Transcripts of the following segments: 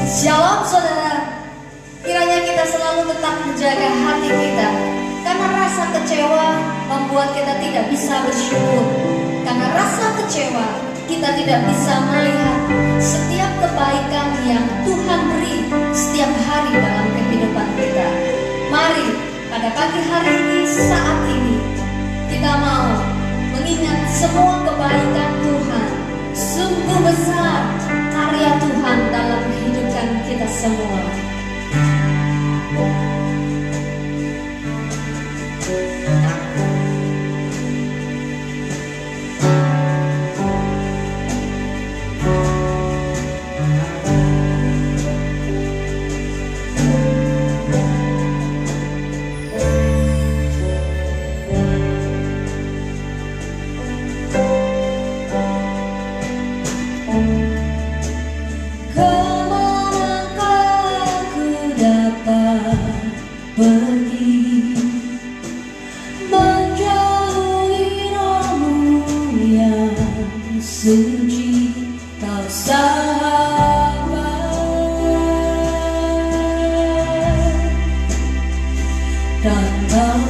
Shalom saudara, kiranya kita selalu tetap menjaga hati kita, karena rasa kecewa membuat kita tidak bisa bersyukur. Karena rasa kecewa kita tidak bisa melihat setiap kebaikan yang Tuhan beri setiap hari dalam kehidupan kita. Mari pada pagi hari ini, saat ini, kita mau mengingat semua kebaikan Tuhan. Sungguh besar karya Tuhan dalam kehidupan kita semua. Pergi menjauhi rohmu yang suci, kau sahabat, dan kau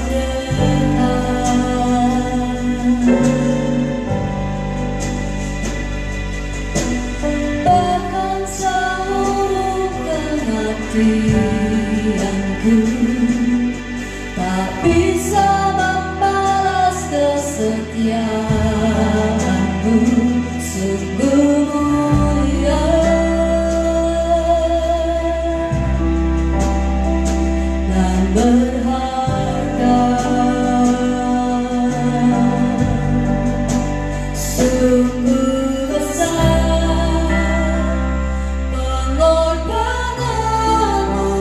bahkan seluruh kematianku tak bisa membalas kesetiaanmu. Sungguh mulia dan berharga. Sungguh besar pengorbananmu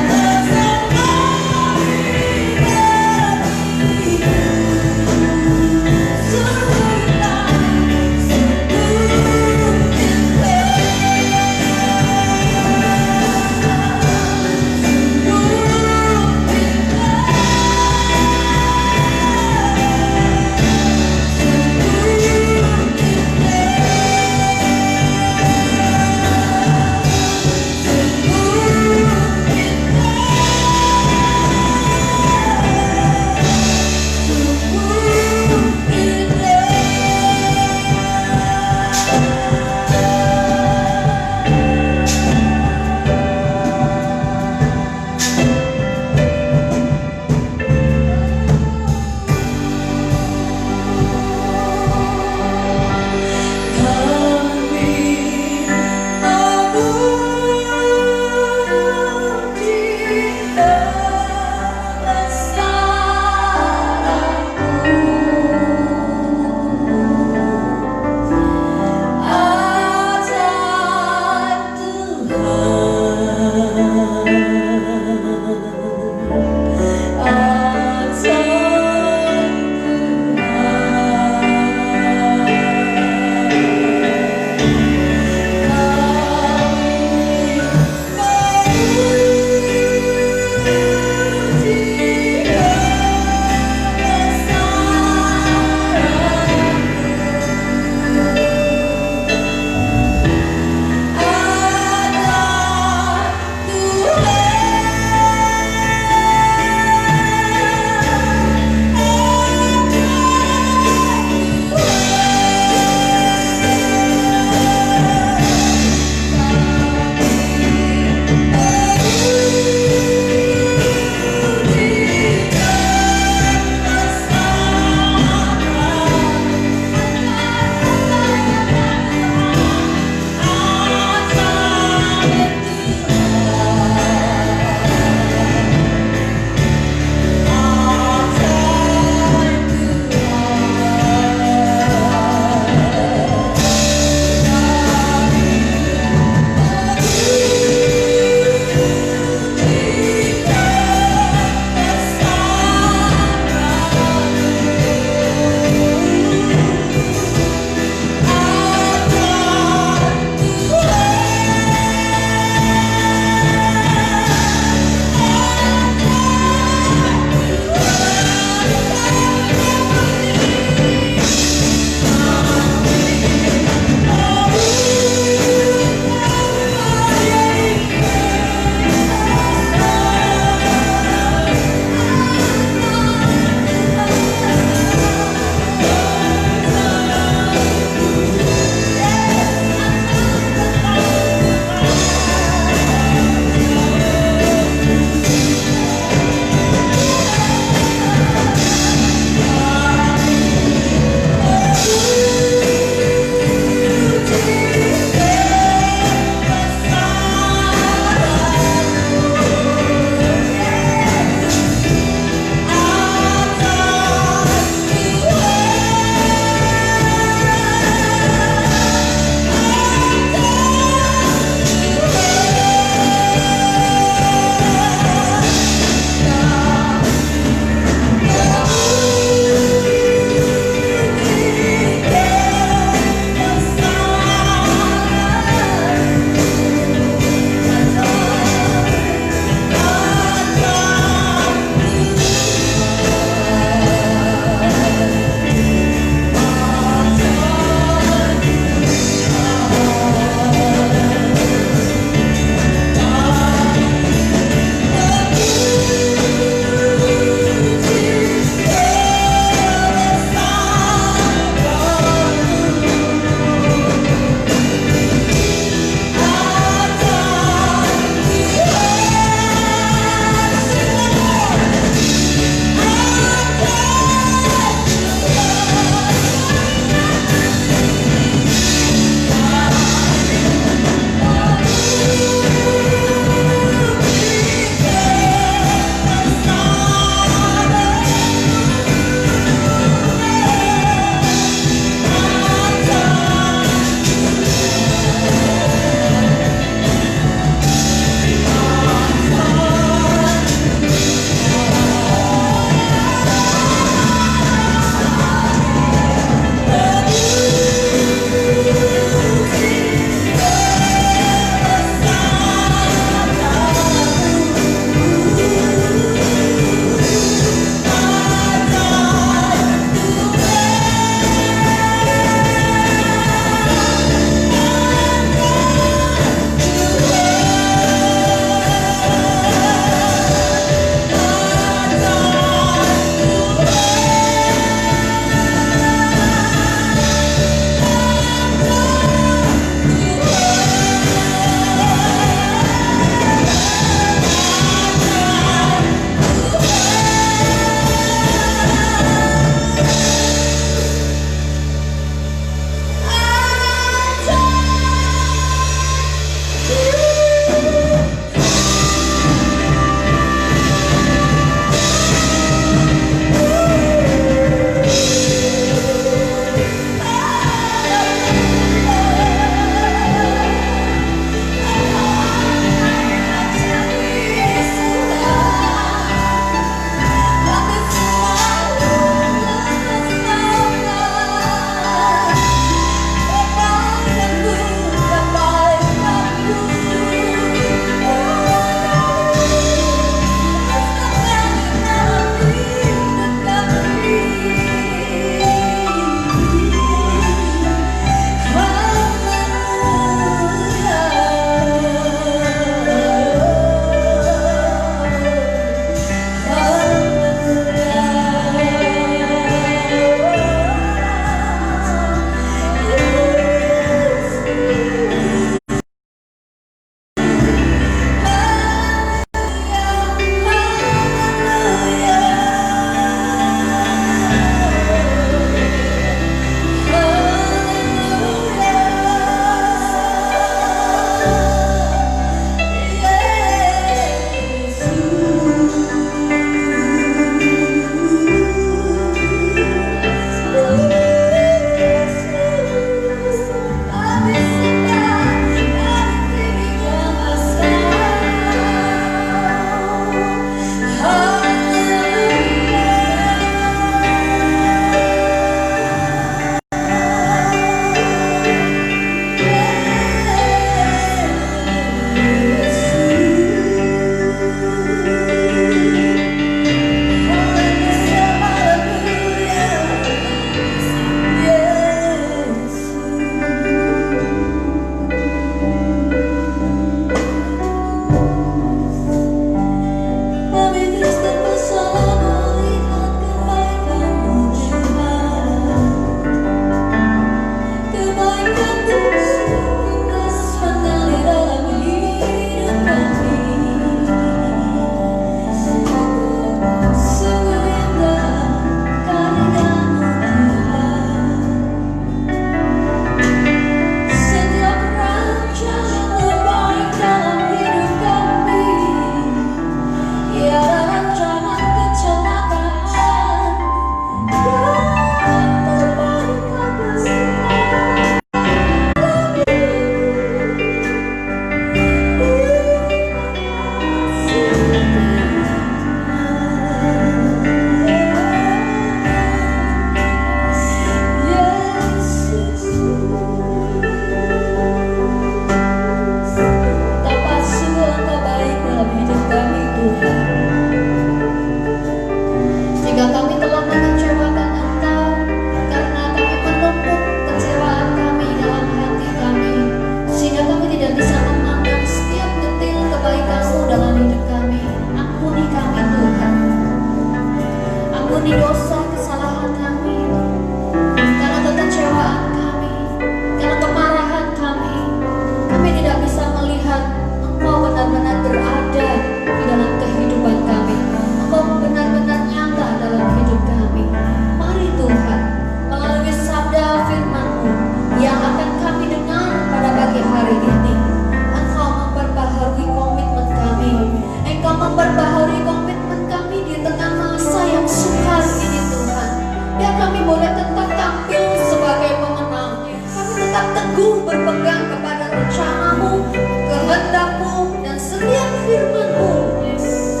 firman-Mu, Yesus.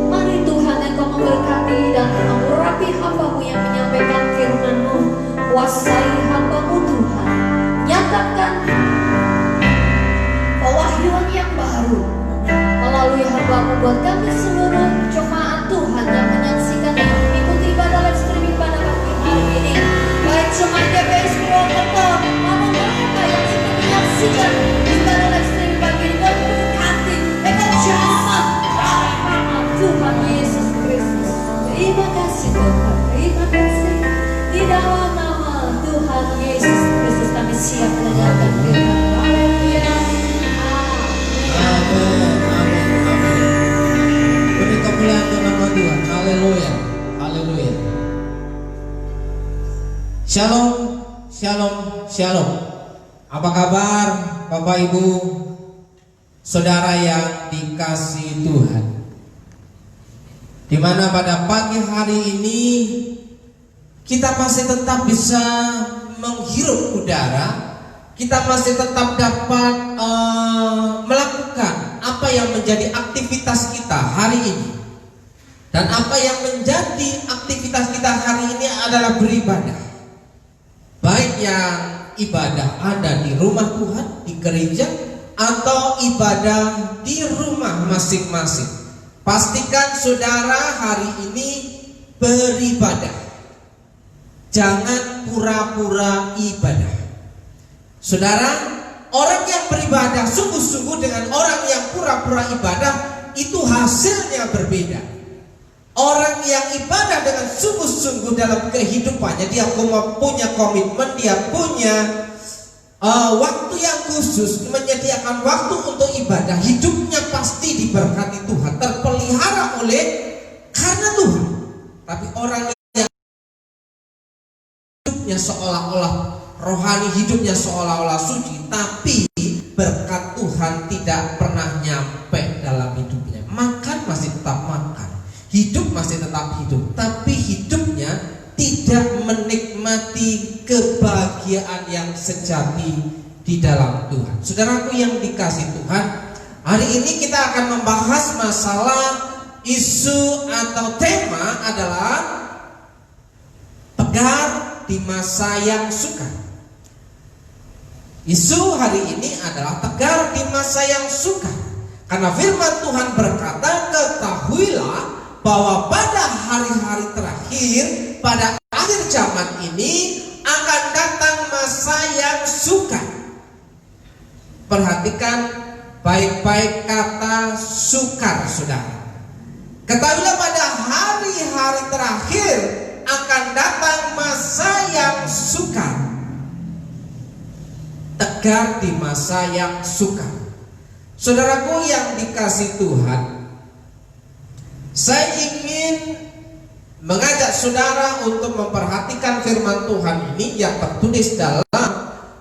Mari Tuhan Engkau memberkati dan mengurapi hamba-Mu yang menyampaikan firman-Mu. Kuasai hamba-Mu Tuhan. Nyatakan pewahyuan yang baru melalui hamba-Mu buat kami seluruh jemaat Tuhan yang menyaksikan dan mengikuti ibadah live streaming pada pagi hari ini. Baik jemaat GPS Purwokerto maupun mereka yang ikut menyaksikan ibadah live streaming pagi ini, berkati dengan jamaah rahmat Tuhan Yesus Kristus. Terima kasih Tuhan, terima kasih. Di dalam nama Tuhan Yesus Kristus kami siap mendengarkan firman. Haleluya. Amin, amin, amin. Beri kemuliaan untuk nama Tuhan. Haleluya, haleluya. Shalom, shalom, shalom. Apa kabar Bapak Ibu, saudara yang dikasihi Tuhan? Dimana pada pagi hari ini kita masih tetap bisa menghirup udara, kita masih tetap dapat melakukan apa yang menjadi aktivitas kita hari ini. Dan apa yang menjadi aktivitas kita hari ini adalah beribadah. Baik yang ibadah ada di rumah Tuhan, di gereja, atau ibadah di rumah masing-masing. Pastikan saudara hari ini beribadah. Jangan pura-pura ibadah. Saudara, orang yang beribadah sungguh-sungguh dengan orang yang pura-pura ibadah itu hasilnya berbeda. Orang yang ibadah dengan sungguh-sungguh dalam kehidupannya, dia punya komitmen, dia punya waktu yang khusus, menyediakan waktu untuk ibadah. Hidupnya pasti diberkati Tuhan, terpelihara oleh karena Tuhan. Tapi orang yang hidupnya seolah-olah rohani, hidupnya seolah-olah suci, tapi berkat Tuhan tidak pernah nyampe dalam hidupnya. Makan masih tetap makan, hidup masih tetap hidup, tapi hidupnya tidak menikmati kebahagiaan yang sejati di dalam Tuhan. Saudaraku yang dikasih Tuhan, hari ini kita akan membahas masalah isu atau tema adalah tegar di masa yang sukar. Isu hari ini adalah tegar di masa yang sukar. Karena firman Tuhan berkata, ketahuilah bahwa pada hari-hari terakhir, pada akhir zaman ini akan datang masa yang sukar. Perhatikan baik-baik kata sukar, saudara. Ketahuilah pada hari-hari terakhir akan datang masa yang sukar. Tegar di masa yang sukar. Saudaraku yang dikasih Tuhan, saya ingin mengajak saudara untuk memperhatikan firman Tuhan ini yang tertulis dalam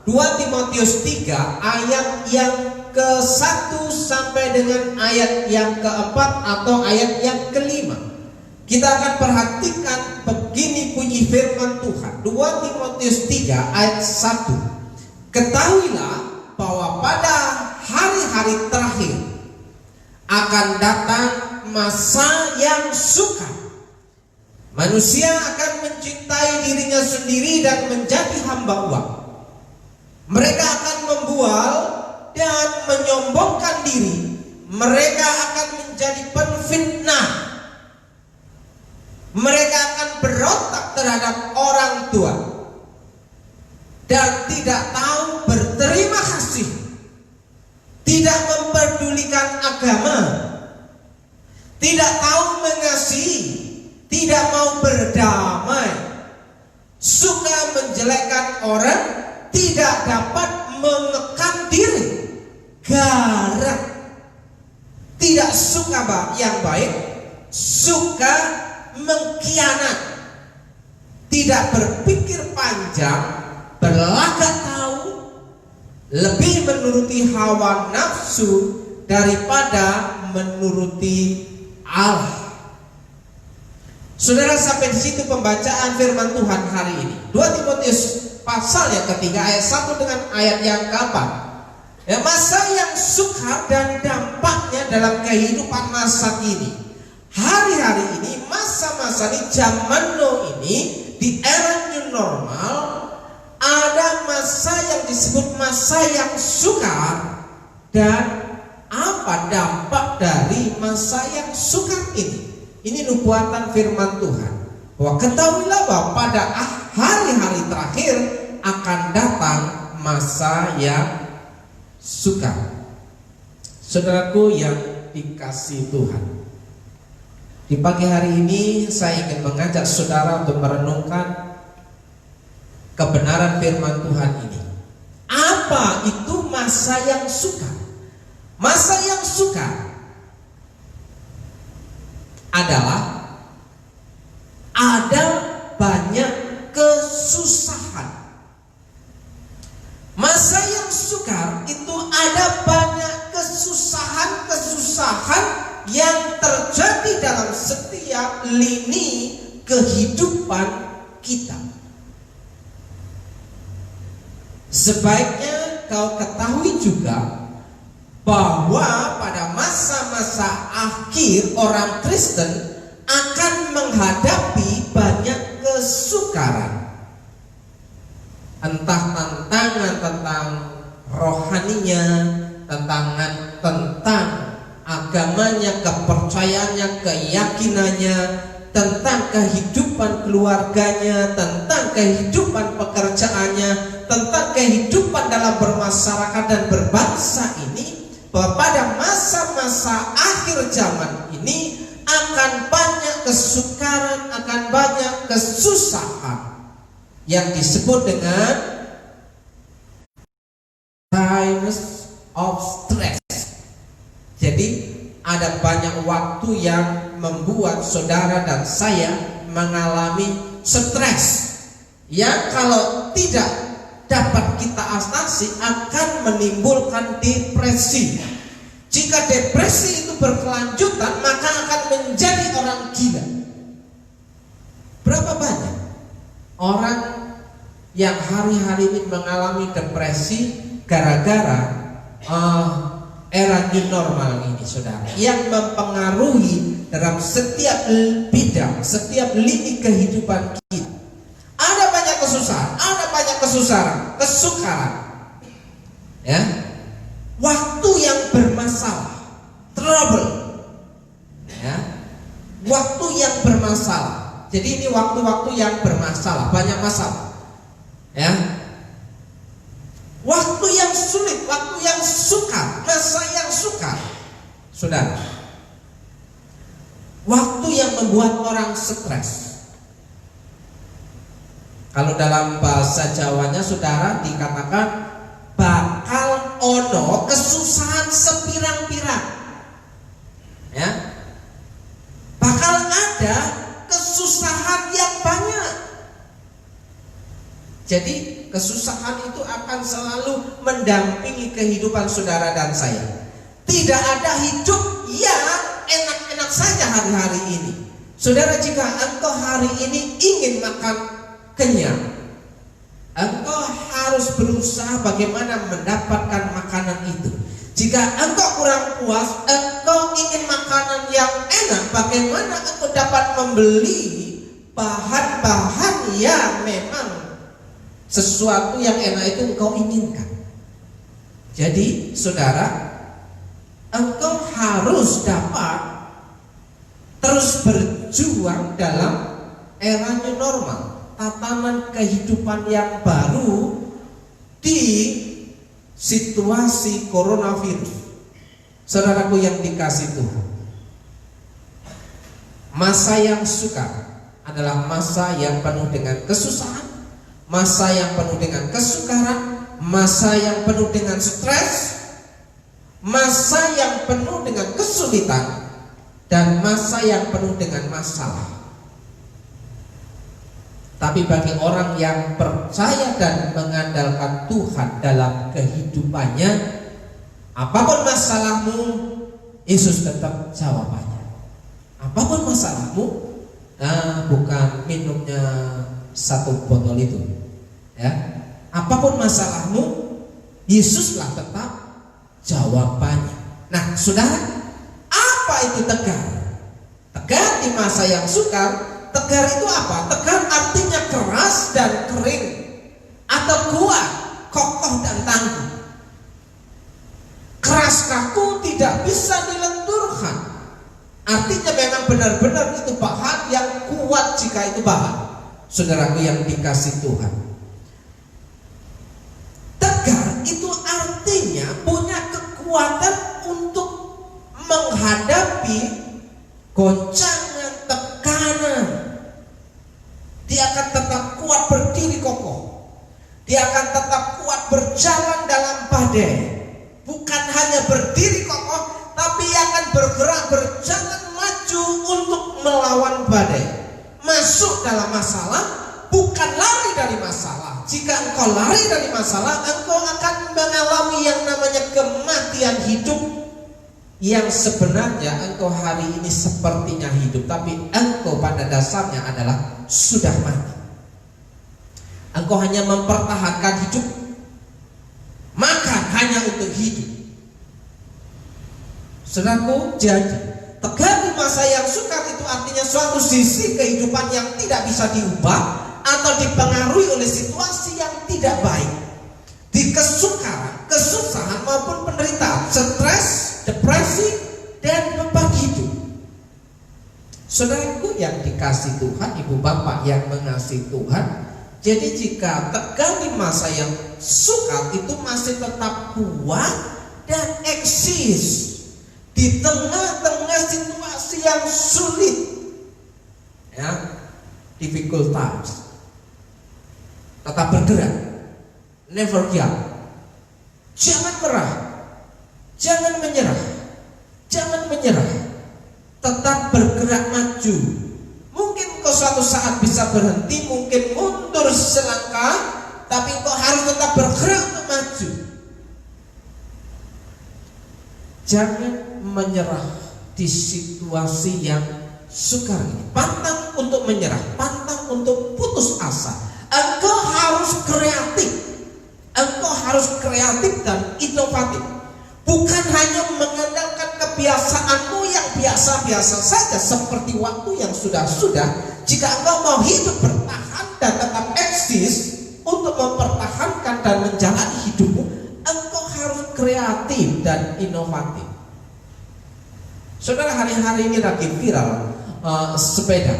2 Timotius 3 ayat yang ke-1 sampai dengan ayat yang ke-4 atau ayat yang ke-5. Kita akan perhatikan begini bunyi firman Tuhan. 2 Timotius 3 ayat 1. Ketahuilah bahwa pada hari-hari terakhir akan datang masa yang sukar. Manusia akan mencintai dirinya sendiri dan menjadi hamba uang. Mereka akan membual dan menyombongkan diri. Mereka akan menjadi penfitnah. Mereka akan berontak terhadap orang tua dan tidak tahu berterima kasih, tidak memperdulikan agama, tidak tahu mengasihi, tidak mau berdamai, suka menjelekkan orang, tidak dapat mengekang diri, garang, tidak suka yang baik, suka mengkhianat, tidak berpikir panjang, berlagak tahu, lebih menuruti hawa nafsu daripada menuruti Allah. Saudara, sampai di situ pembacaan firman Tuhan hari ini. 2 Timotius pasal yang ketiga ayat 1 dengan ayat yang ke-4. Ya, masa yang sukar dan dampaknya dalam kehidupan masa kini. Hari-hari ini, masa-masa ini, zaman now ini, di era new normal, ada masa yang disebut masa yang sukar. Dan apa dampak dari masa yang sukar ini? Ini nubuatan firman Tuhan, bahwa ketahuilah bahwa pada hari-hari terakhir akan datang masa yang sukar. Saudaraku yang dikasihi Tuhan, di pagi hari ini saya ingin mengajak saudara untuk merenungkan kebenaran firman Tuhan ini. Apa itu masa yang sukar? Masa yang sukar adalah ada banyak kesusahan. Masa yang sukar itu ada banyak kesusahan yang terjadi dalam setiap lini kehidupan kita. Sebaiknya kau ketahui juga bahwa pada masa-masa akhir orang Kristen akan menghadapi banyak kesukaran. Entah tantangan tentang rohaninya, tentang agamanya, kepercayaannya, keyakinannya, tentang kehidupan keluarganya, tentang kehidupan pekerjaannya, tentang kehidupan dalam bermasyarakat dan berbangsa ini. Bahwa pada masa-masa akhir zaman ini akan banyak kesukaran, akan banyak kesusahan yang disebut dengan times of stress. Jadi ada banyak waktu yang membuat saudara dan saya mengalami stres yang kalau tidak dapat kita atasi akan menimbulkan depresi. Jika depresi itu berkelanjutan, maka akan menjadi orang gila. Berapa banyak orang yang hari-hari ini mengalami depresi gara-gara era new normal ini, saudara, yang mempengaruhi dalam setiap bidang, setiap lini kehidupan kita. Ada banyak kesusahan, kesukaran, ya, waktu yang bermasalah, trouble, ya, waktu yang bermasalah. Jadi ini waktu-waktu yang bermasalah, banyak masalah, ya, waktu yang sulit, waktu yang sukar, masa yang sukar, saudara, waktu yang membuat orang stres. Kalau dalam bahasa Jawanya, saudara, dikatakan bakal ono kesusahan sepirang-pirang, ya, bakal ada kesusahan yang banyak. Jadi kesusahan itu akan selalu mendampingi kehidupan saudara dan saya. Tidak ada hidup yang enak-enak saja hari-hari ini. Saudara, jika engkau hari ini ingin makan kenyang, engkau harus berusaha bagaimana mendapatkan makanan itu. Jika engkau kurang puas, engkau ingin makanan yang enak, bagaimana engkau dapat membeli bahan-bahan yang memang sesuatu yang enak itu engkau inginkan. Jadi saudara, engkau harus dapat terus berjuang dalam era new normal, tatanan kehidupan yang baru di situasi coronavirus. Saudaraku yang dikasihi Tuhan, masa yang sukar adalah masa yang penuh dengan kesusahan, masa yang penuh dengan kesukaran, masa yang penuh dengan stres, masa yang penuh dengan kesulitan, dan masa yang penuh dengan masalah. Tapi bagi orang yang percaya dan mengandalkan Tuhan dalam kehidupannya, apapun masalahmu, Yesus tetap jawabannya. Apapun masalahmu, bukan minumnya satu botol itu, ya. Apapun masalahmu, Yesuslah tetap jawabannya. Nah, saudara, apa itu tegar? Tegar di masa yang sukar, tegar itu apa? Tegar artinya keras dan kering, atau kuat, kokoh dan tangguh. Keras kaku tidak bisa dilenturkan. Artinya memang benar-benar itu bahan yang kuat jika itu bahan. Saudaraku yang dikasih Tuhan, tegar itu artinya punya kekuatan untuk menghadapi goncangan, tekanan. Dia akan tetap kuat berdiri kokoh. Dia akan tetap kuat berjalan dalam badai. Bukan hanya berdiri kokoh, tapi akan bergerak, berjalan maju untuk melawan badai. Masuk dalam masalah, bukan lari dari masalah. Jika engkau lari dari masalah, engkau akan mengalami yang namanya kematian hidup, yang sebenarnya engkau hari ini sepertinya hidup, tapi engkau pada dasarnya adalah sudah mati. Engkau hanya mempertahankan hidup, makan hanya untuk hidup. Saudaraku, jadi tegar di masa yang sukar itu artinya suatu sisi kehidupan yang tidak bisa diubah atau dipengaruhi oleh situasi yang tidak baik. Di kesukaran, kesusahan maupun penderitaan, stres, depresi, dan beban hidup. Saudaraku yang dikasih Tuhan, ibu bapak yang mengasihi Tuhan, jadi jika tegar di masa yang sukar itu masih tetap kuat dan eksis di tengah-tengah situasi yang sulit, ya, difficult times, tetap bergerak, never give up. Jangan merah, jangan menyerah, jangan menyerah, tetap bergerak maju. Mungkin kau suatu saat bisa berhenti, mungkin mundur selangkah, tapi kau harus tetap bergerak untuk maju. Jangan menyerah di situasi yang sukar ini. Pantang untuk menyerah, pantang untuk putus asa. Engkau harus kreatif. Engkau harus kreatif dan inovatif. Bukan hanya mengandalkan kebiasaanmu yang biasa-biasa saja seperti waktu yang sudah-sudah. Jika engkau mau hidup bertahan dan tetap eksis untuk mempertahankan dan menjalani hidupmu, engkau harus kreatif dan inovatif. Saudara, hari-hari ini lagi viral sepeda.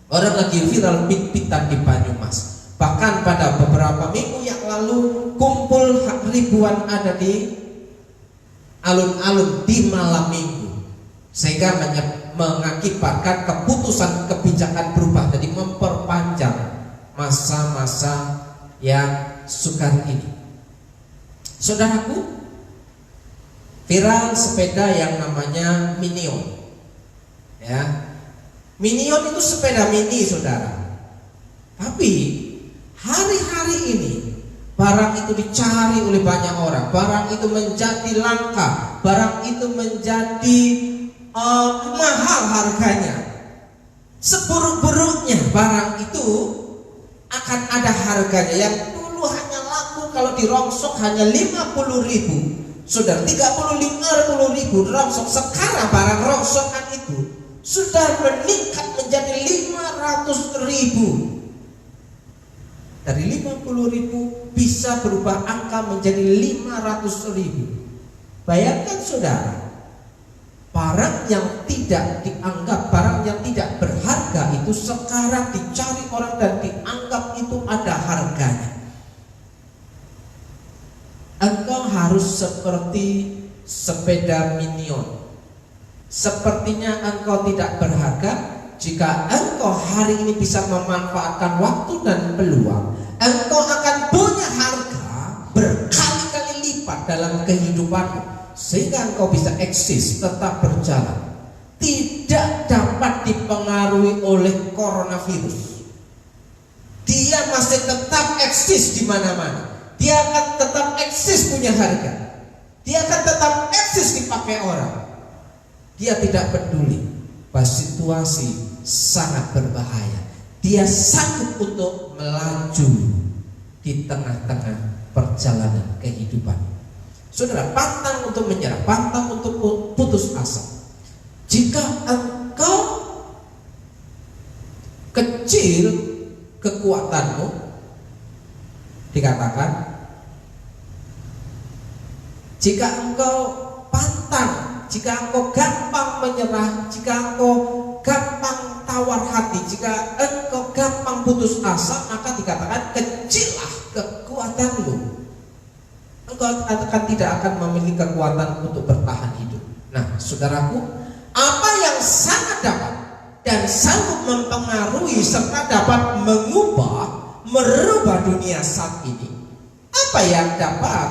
Orang lagi viral pit-pitan di Banyumas. Bahkan pada beberapa minggu yang lalu kumpul ribuan ada di alun-alun di malam minggu, sehingga mengakibatkan keputusan kebijakan berubah, jadi memperpanjang masa-masa yang sukar ini. Saudaraku, viral sepeda yang namanya Minion, ya. Minion itu sepeda mini, saudara. Tapi hari-hari ini barang itu dicari oleh banyak orang, barang itu menjadi langka, barang itu menjadi mahal harganya. Seburuk-buruknya barang itu akan ada harganya. Yang dulu hanya laku kalau dirongsok hanya 50.000, sudah 50.000 rongsok. Sekarang barang rongsokan itu sudah meningkat menjadi 500.000. Dari 50.000 bisa berubah angka menjadi 500.000. Bayangkan saudara, barang yang tidak dianggap, barang yang tidak berharga itu sekarang dicari orang dan dianggap itu ada harganya. Engkau harus seperti sepeda Minion. Sepertinya engkau tidak berharga. Jika engkau hari ini bisa memanfaatkan waktu dan peluang, engkau akan punya harga berkali-kali lipat dalam kehidupanmu, sehingga engkau bisa eksis, tetap berjalan, tidak dapat dipengaruhi oleh coronavirus. Dia masih tetap eksis di mana-mana. Dia akan tetap eksis punya harga. Dia akan tetap eksis dipakai orang. Dia tidak peduli bahwa situasi sangat berbahaya. Dia sanggup untuk melaju di tengah-tengah perjalanan kehidupan. Saudara, pantang untuk menyerah, pantang untuk putus asa. Jika engkau kecil kekuatanmu, dikatakan, jika engkau pantang, jika engkau gampang menyerah, jika engkau gampang tawar hati, jika engkau gampang putus asa, maka dikatakan kecillah kekuatanmu. Engkau tidak akan memiliki kekuatan untuk bertahan hidup. Nah, saudaraku, apa yang sangat dapat dan sanggup mempengaruhi serta dapat merubah dunia saat ini? Apa yang dapat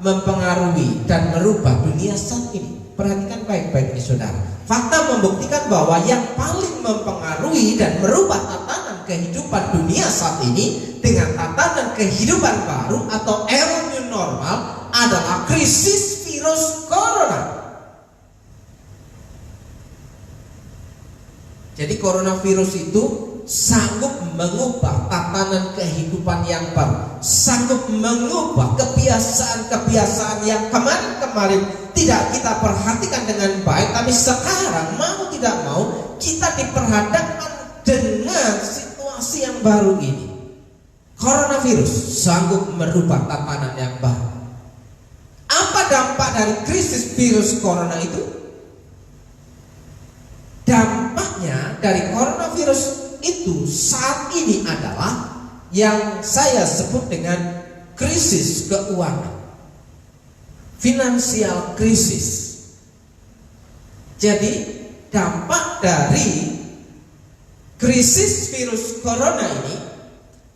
mempengaruhi dan merubah dunia saat ini? Perhatikan baik-baik nih saudara. Fakta membuktikan bahwa yang paling mempengaruhi dan merubah tatanan kehidupan dunia saat ini dengan tatanan kehidupan baru atau era new normal adalah krisis virus corona. Jadi coronavirus itu sanggup mengubah tatanan kehidupan yang baru, sanggup mengubah kebiasaan-kebiasaan yang kemarin-kemarin tidak kita perhatikan dengan baik, tapi sekarang mau tidak mau kita diperhadapkan dengan situasi yang baru ini. Coronavirus sanggup merubah tatanan yang baru. Apa dampak dari krisis virus corona itu? Dampaknya dari coronavirus itu saat ini adalah yang saya sebut dengan krisis keuangan, finansial krisis. Jadi dampak dari krisis virus corona ini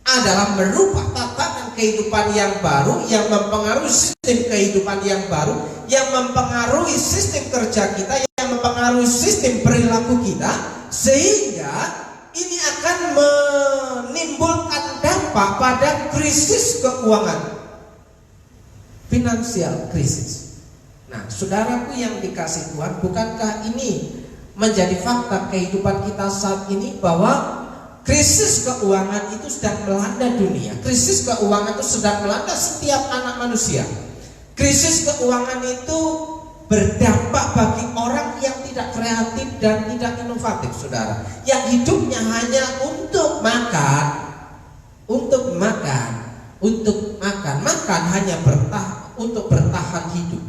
adalah merubah tatanan kehidupan yang baru, yang mempengaruhi sistem kehidupan yang baru, yang mempengaruhi sistem kerja kita, yang mempengaruhi sistem perilaku kita, sehingga ini akan menimbulkan dampak pada krisis keuangan, finansial krisis. Nah, saudaraku yang dikasih Tuhan, bukankah ini menjadi fakta kehidupan kita saat ini bahwa krisis keuangan itu sedang melanda dunia. Krisis keuangan itu sedang melanda setiap anak manusia. Krisis keuangan itu berdampak bagi orang yang tidak kreatif dan tidak inovatif, saudara. Yang hidupnya hanya untuk makan, makan hanya untuk bertahan hidup.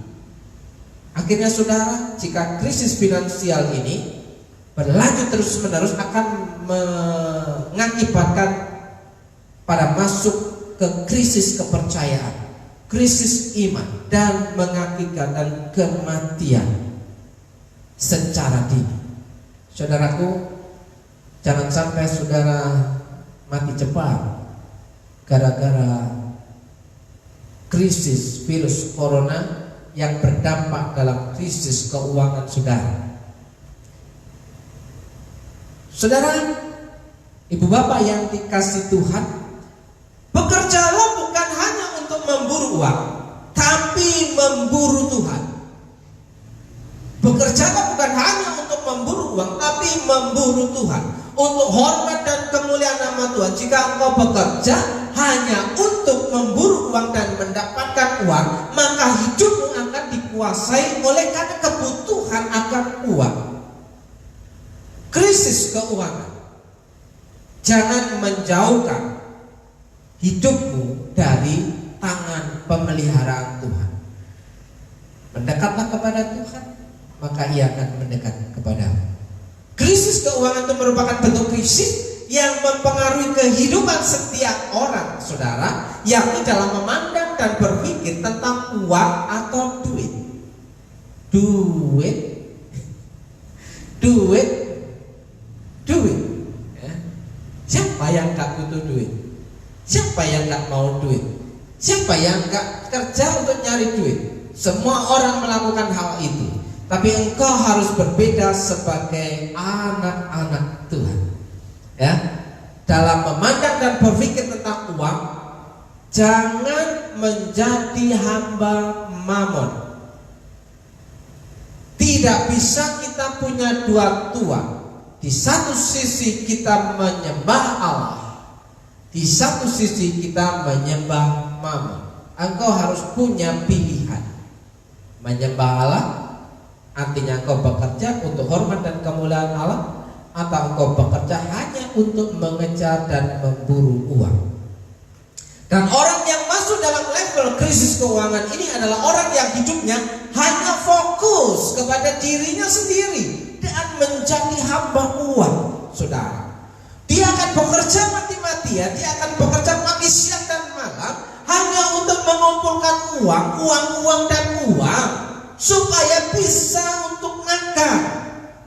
Akhirnya saudara, jika krisis finansial ini berlanjut terus-menerus akan mengakibatkan pada masuk ke krisis kepercayaan, krisis iman, dan mengakibatkan kematian secara dini. Saudaraku, jangan sampai saudara mati cepat gara-gara krisis virus corona yang berdampak dalam krisis keuangan saudara. Saudara, ibu bapak yang dikasih Tuhan, bekerjalah bukan hanya untuk memburu uang, tapi memburu Tuhan. Bekerjalah bukan hanya untuk memburu uang, tapi memburu Tuhan, untuk hormat dan kemuliaan nama Tuhan. Jika engkau bekerja hanya untuk memburu uang dan mendapatkan uang, maka hidupmu akan dikuasai oleh karena kebutuhan akan uang. Krisis keuangan jangan menjauhkan hidupmu dari tangan pemeliharaan Tuhan. Mendekatlah kepada Tuhan, maka Ia akan mendekat kepadamu. Krisis keuangan itu merupakan bentuk krisis yang mempengaruhi kehidupan setiap orang, saudara, yakni dalam memandang dan berpikir tentang uang atau duit. Ya. Siapa yang gak butuh duit? Siapa yang gak mau duit? Siapa yang gak kerja untuk nyari duit? Semua orang melakukan hal itu. Tapi engkau harus berbeda sebagai anak-anak Tuhan. Ya, dalam memandang dan berpikir tentang uang, jangan menjadi hamba mamon. Tidak bisa kita punya dua tuan. Di satu sisi kita menyembah Allah, di satu sisi kita menyembah mamon. Engkau harus punya pilihan. menyembah Allah, artinya engkau bekerja untuk hormat dan kemuliaan Allah, atau engkau bekerja hanya untuk mengejar dan memburu uang. Dan orang yang masuk dalam level krisis keuangan ini adalah orang yang hidupnya hanya fokus kepada dirinya sendiri dan menjadi hamba uang, saudara. Dia akan bekerja mati-matian, dia akan bekerja pagi, siang, dan malam hanya untuk mengumpulkan uang dan uang, supaya bisa untuk makan.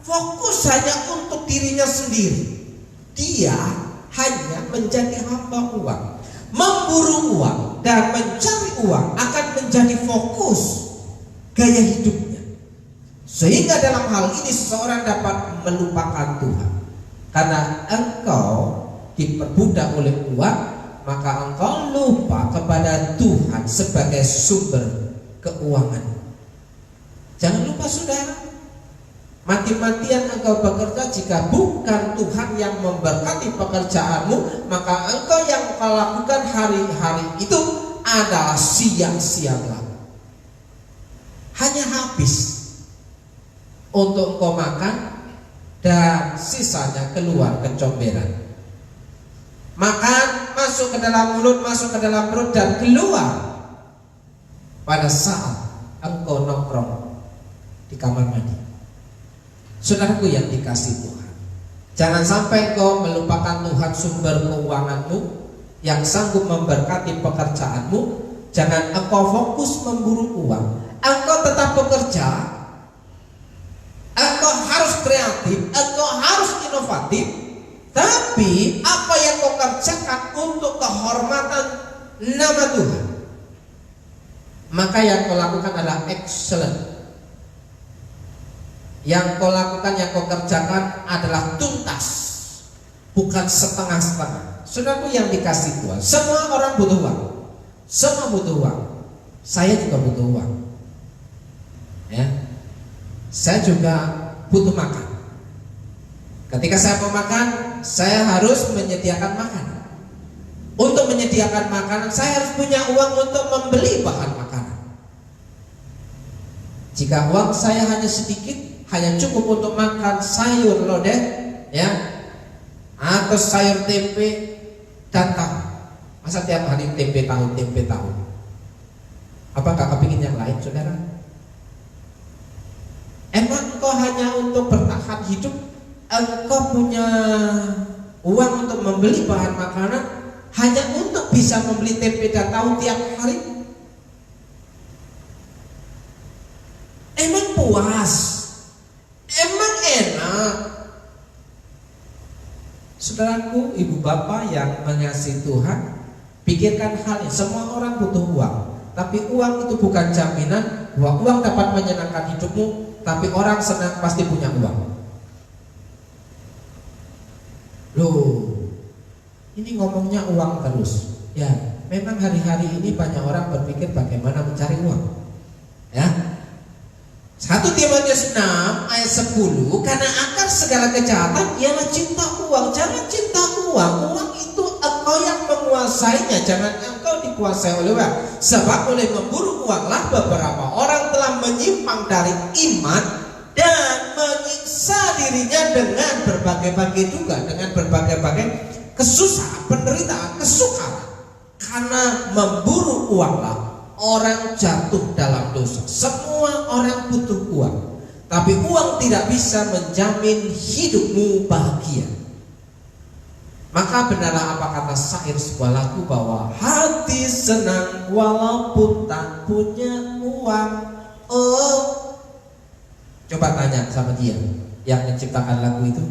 Fokus hanya untuk dirinya sendiri. Dia hanya menjadi hamba uang. Memburu uang dan mencari uang akan menjadi fokus gaya hidupnya. Sehingga dalam hal ini seseorang dapat melupakan Tuhan. Karena engkau diperbudak oleh uang, maka engkau lupa kepada Tuhan sebagai sumber keuangan. Jangan lupa, saudara, mati-matian engkau bekerja, jika bukan Tuhan yang memberkati pekerjaanmu, maka engkau yang kau lakukan hari-hari itu adalah sia-sia belaka. Hanya habis untuk engkau makan dan sisanya keluar ke comberan. Makan, masuk ke dalam mulut, masuk ke dalam perut, dan keluar pada saat engkau nongkrong di kamar mandi. Saudaraku yang dikasih Tuhan, jangan sampai kau melupakan Tuhan sumber keuanganmu yang sanggup memberkati pekerjaanmu. Jangan engkau fokus memburu uang. Engkau tetap bekerja, engkau harus kreatif, engkau harus inovatif, tapi apa yang kau kerjakan untuk kehormatan nama Tuhan, maka yang kau lakukan adalah excellent. Yang kau lakukan, yang kau kerjakan adalah tuntas, bukan setengah-setengah. Saudaraku yang dikasih Tuhan, semua orang butuh uang. Semua butuh uang. Saya juga butuh uang, ya. Saya juga butuh makan. Ketika saya mau makan, saya harus menyediakan makanan. Untuk menyediakan makanan, saya harus punya uang untuk membeli bahan makanan. Jika uang saya hanya sedikit, hanya cukup untuk makan sayur lodeh, ya, atau sayur tempe dan tahu. Masa tiap hari tempe tahu? Apakah kepingin yang lain, saudara? Emang engkau hanya untuk bertahan hidup, engkau punya uang untuk membeli bahan makanan hanya untuk bisa membeli tempe dan tahu tiap hari? Emang puas? Emang enak? Saudaraku, ibu bapak yang mengasihi Tuhan, pikirkan hal ini. Semua orang butuh uang, tapi uang itu bukan jaminan bahwa uang dapat menyenangkan hidupmu. Tapi orang senang pasti punya uang. Loh, ini ngomongnya uang terus. Ya, memang hari-hari ini banyak orang berpikir bagaimana mencari uang, ya. 1 Timotius 6 ayat 10, karena akar segala kejahatan ialah cinta uang. Jangan cinta uang. Uang itu engkau yang menguasainya, jangan engkau dikuasai oleh uang. Sebab oleh memburu uanglah beberapa orang telah menyimpang dari iman dan menyiksa dirinya dengan berbagai-bagai juga, dengan berbagai-bagai kesusahan, penderitaan, kesukaran. Karena memburu uanglah orang jatuh dalam dosa. Semua orang butuh uang, tapi uang tidak bisa menjamin hidupmu bahagia. Maka benarlah apa kata syair sebuah lagu, bahwa hati senang walaupun tak punya uang. Oh, coba tanya sama dia yang menciptakan lagu itu,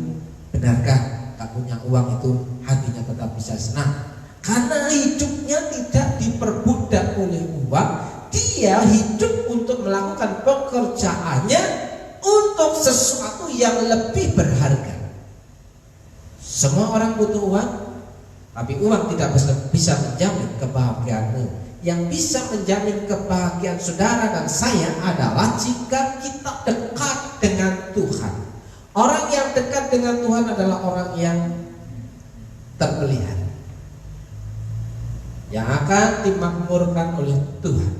benarkah tak punya uang itu hatinya tetap bisa senang? Karena hidupnya tidak diperbudak oleh uang. Dia hidup untuk melakukan pekerjaannya untuk sesuatu yang lebih berharga. Semua orang butuh uang, tapi uang tidak bisa menjamin kebahagiaanmu. Yang bisa menjamin kebahagiaan saudara dan saya adalah jika kita dekat dengan Tuhan. Orang yang dekat dengan Tuhan adalah orang yang terpelihara, yang akan dimakmurkan oleh Tuhan.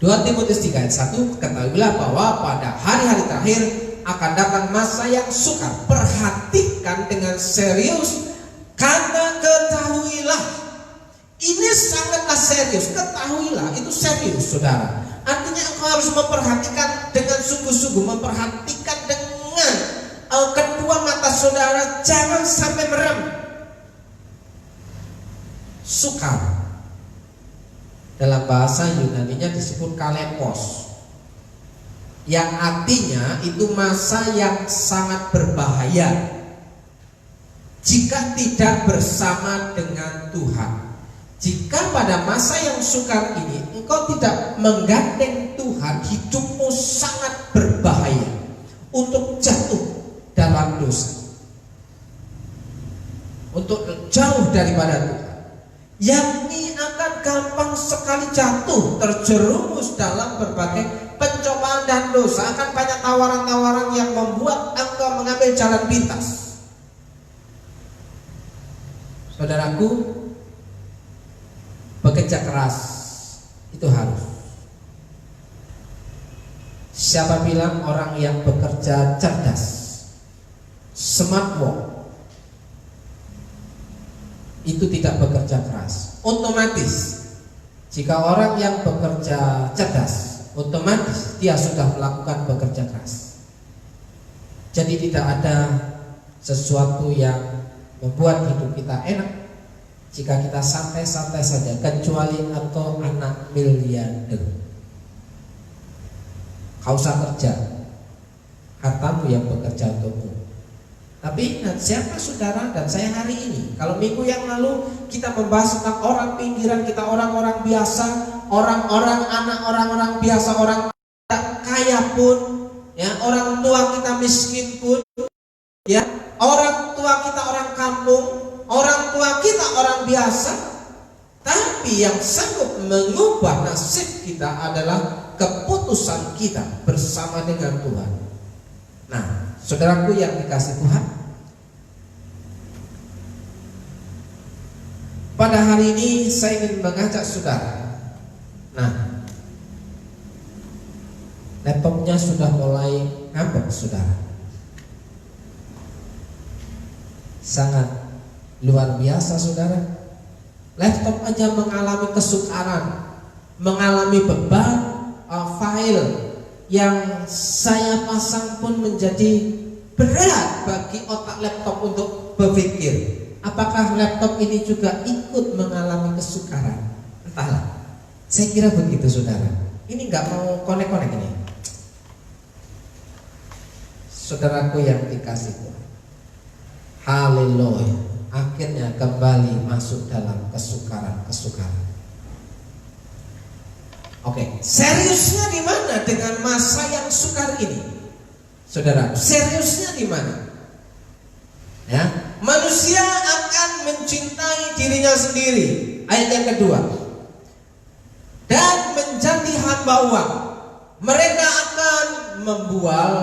2 Timotius 3 ayat 1, ketahuilah bahwa pada hari-hari terakhir akan datang masa yang sukar. Perhatikan dengan serius, karena ketahuilah. Ini sangatlah serius. Ketahuilah itu serius, saudara. Artinya engkau harus memperhatikan dengan sungguh-sungguh, memperhatikan dengan kedua mata saudara, jangan sampai merem. Sukar. Dalam bahasa Yunaninya disebut kalepos, yang artinya itu masa yang sangat berbahaya jika tidak bersama dengan Tuhan. Jika pada masa yang sukar ini engkau tidak menggandeng Tuhan, hidupmu sangat berbahaya untuk jatuh dalam dosa, untuk jauh daripada Tuhan, yakni akan gampang sekali jatuh, terjerumus dalam berbagai pencobaan dan dosa. Akan banyak tawaran-tawaran yang membuat engkau mengambil jalan pintas. Saudaraku, bekerja keras itu harus. Siapa bilang orang yang bekerja cerdas, smart work, itu tidak bekerja keras? Otomatis jika orang yang bekerja cerdas, otomatis dia sudah melakukan bekerja keras. Jadi tidak ada sesuatu yang membuat hidup kita enak jika kita santai-santai saja, kecuali engkau anak miliarder. Kau usah kerja, hartamu yang bekerja untukmu. Tapi ingat, siapa saudara dan saya hari ini? Kalau minggu yang lalu kita membahas tentang orang pinggiran, kita orang-orang biasa, orang-orang anak orang-orang biasa, orang kaya pun, ya, orang tua kita miskin pun, ya, orang tua kita orang kampung, orang tua kita orang biasa. Tapi yang sanggup mengubah nasib kita adalah keputusan kita bersama dengan Tuhan. Nah, saudaraku yang dikasih Tuhan, pada hari ini saya ingin mengajak saudara. Nah, laptopnya sudah mulai ngambek, saudara. Sangat luar biasa, saudara. Laptop aja mengalami kesukaran, mengalami beban file yang saya pasang pun menjadi berat bagi otak laptop untuk berpikir. Apakah laptop ini juga ikut mengalami kesukaran? Entahlah. Saya kira begitu, saudara. Ini nggak mau konek-konek ini. Saudaraku yang dikasih Tuhan, haleluya. Akhirnya kembali masuk dalam kesukaran. Oke, seriusnya di mana dengan masa yang sukar ini? Saudara, seriusnya di mana? Ya, manusia akan mencintai dirinya sendiri. Ayat yang kedua. Dan menjadi hamba uang. Mereka akan membual,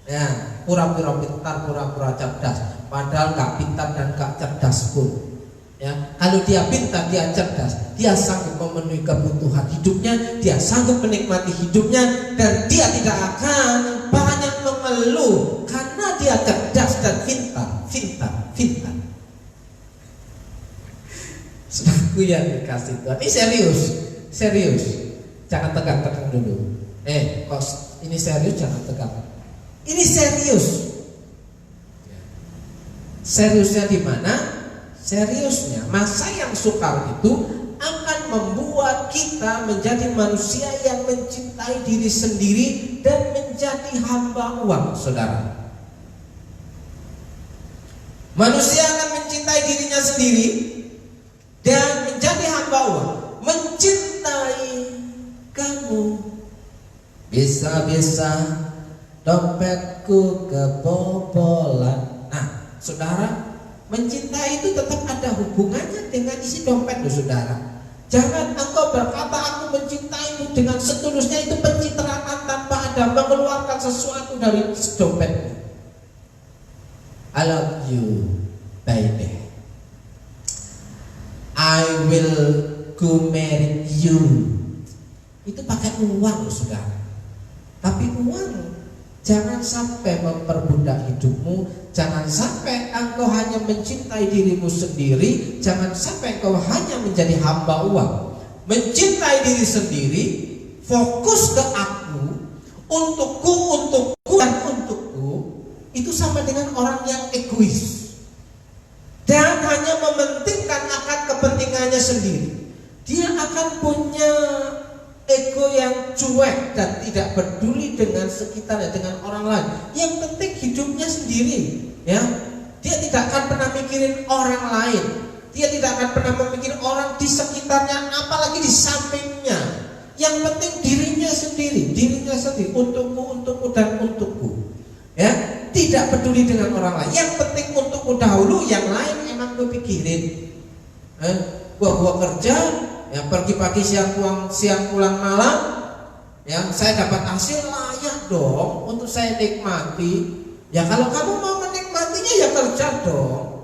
ya, pura-pura pintar, pura-pura cerdas, padahal gak pintar dan gak cerdas pun. Ya, kalau dia pintar, dia cerdas, dia sanggup memenuhi kebutuhan hidupnya, dia sanggup menikmati hidupnya, dan dia tidak akan banyak mengeluh karena dia cerdas dan pintar. Saudaraku yang dikasih Tuhan, ini serius. Jangan tegang dulu. Kok ini serius, jangan tegang. Ini serius. Seriusnya di mana? Seriusnya masa yang sukar itu akan membuat kita menjadi manusia yang mencintai diri sendiri dan menjadi hamba uang, saudara. Manusia akan mencintai dirinya sendiri dan menjadi hamba uang. Mencintai kamu, bisa-bisa dompetku kebobolan. Nah, saudara, mencintai itu tetap ada hubungannya dengan isi dompet, loh, saudara. Jangan engkau berkata aku mencintaimu dengan setulusnya, itu pencitraan tanpa ada mengeluarkan sesuatu dari dompetmu. I love you, baby. I will go marry you. itu pakai uang, saudara. Tapi uang jangan sampai memperbudak hidupmu. Jangan sampai engkau hanya mencintai dirimu sendiri. Jangan sampai engkau hanya menjadi hamba uang. Mencintai diri sendiri, fokus ke aku, untukku, dan untukku, itu sama dengan orang yang egois dan hanya mementingkan akan kepentingannya sendiri. Dia akan punya ego yang cuek dan tidak peduli dengan sekitarnya, dengan orang lain. Yang penting hidupnya sendiri, ya. Dia tidak akan pernah mikirin orang lain. Dia tidak akan pernah memikirkan orang di sekitarnya, apalagi di sampingnya. Yang penting dirinya sendiri, untukku dan untukku. Ya, tidak peduli dengan orang lain. Yang penting untukku dahulu, yang lain emang gue pikirin. Gua kerja, ya pergi pagi siang pulang malam, ya saya dapat hasil layak dong untuk saya nikmati. Ya kalau kamu mau menikmatinya ya kerja dong.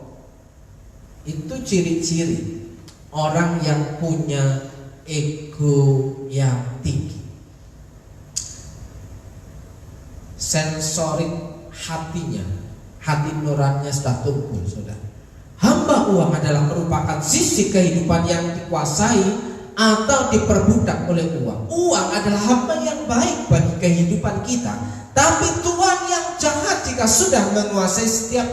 Itu ciri-ciri orang yang punya ego yang tinggi. Sensorik hatinya, hati nuraninya sudah tumpul, saudara. Hamba uang adalah merupakan sisi kehidupan yang dikuasai atau diperbudak oleh uang. Uang adalah hamba yang baik bagi kehidupan kita, tapi tuan yang jahat jika sudah menguasai setiap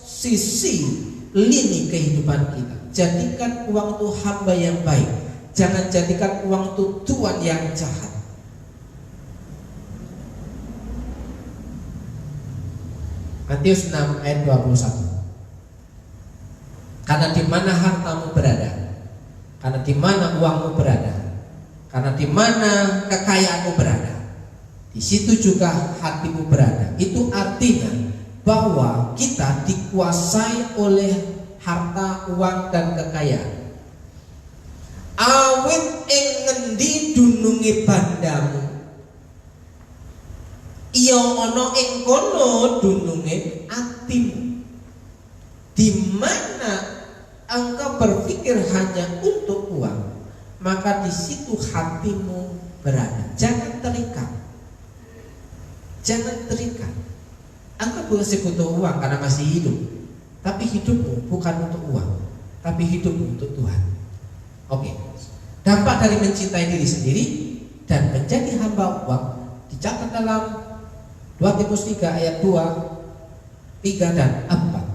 sisi lini kehidupan kita. Jadikan uang itu hamba yang baik, jangan jadikan uang itu tuan yang jahat. Matius 6 ayat 21. Karena di mana hartamu berada, karena di mana uangmu berada, karena di mana kekayaanmu berada, di situ juga hatimu berada. Itu artinya bahwa kita dikuasai oleh harta, uang, dan kekayaan. Awit ing ngendi dununge bandamu, iya ana ing kono dununge atimu. Di mana engkau berpikir hanya untuk uang, maka di situ hatimu berada. Jangan terikat. Jangan terikat. Engkau masih butuh uang karena masih hidup, tapi hidupmu bukan untuk uang, tapi hidupmu untuk Tuhan. Oke. Dampak dari mencintai diri sendiri dan menjadi hamba uang dicatat dalam 2 Timotius 3 ayat 2, 3 dan 4.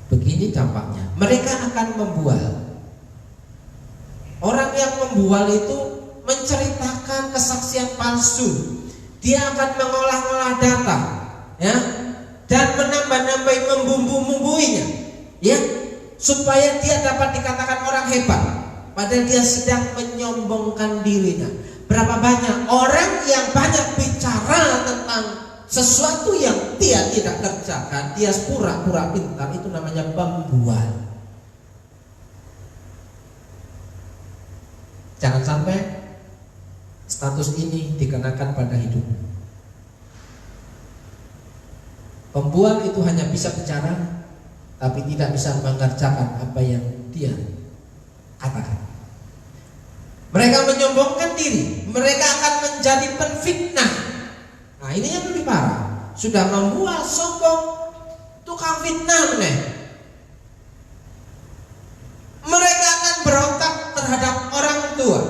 Begini dampaknya. Mereka akan membual. Orang yang membual itu menceritakan kesaksian palsu. Dia akan mengolah-olah data, ya, dan menambah-nambahi, membumbu-bumbuinya, ya, supaya dia dapat dikatakan orang hebat, padahal dia sedang menyombongkan dirinya. Berapa banyak orang yang banyak bicara tentang sesuatu yang dia tidak kerjakan, dia pura-pura pintar, itu namanya pembual. Jangan sampai status ini dikenakan pada hidupmu. Pembual itu hanya bisa bicara, tapi tidak bisa mengerjakan apa yang dia katakan. Mereka menyombongkan diri, mereka akan menjadi penfitnah. Nah, ini yang lebih parah. Sudah membual, sombong, tukang fitnah nih. Mereka akan berontak terhadap orang tua.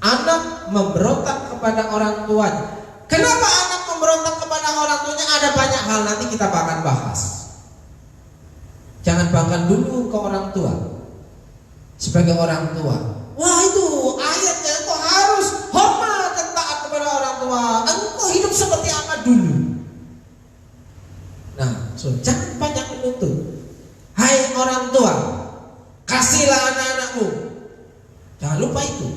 Anak memberontak kepada orang tuanya. Kenapa anak memberontak kepada orang tuanya? Ada banyak hal, nanti kita akan bahas. Jangan banggakan dulu ke orang tua. Sebagai orang tua, wah itu ayatnya, engkau harus hormat dan taat kepada orang tua. Engkau hidup seperti apa dulu? Nah, jangan banyak menuntut. Hai orang tua, kasihlah anak-anakmu. Jangan lupa itu.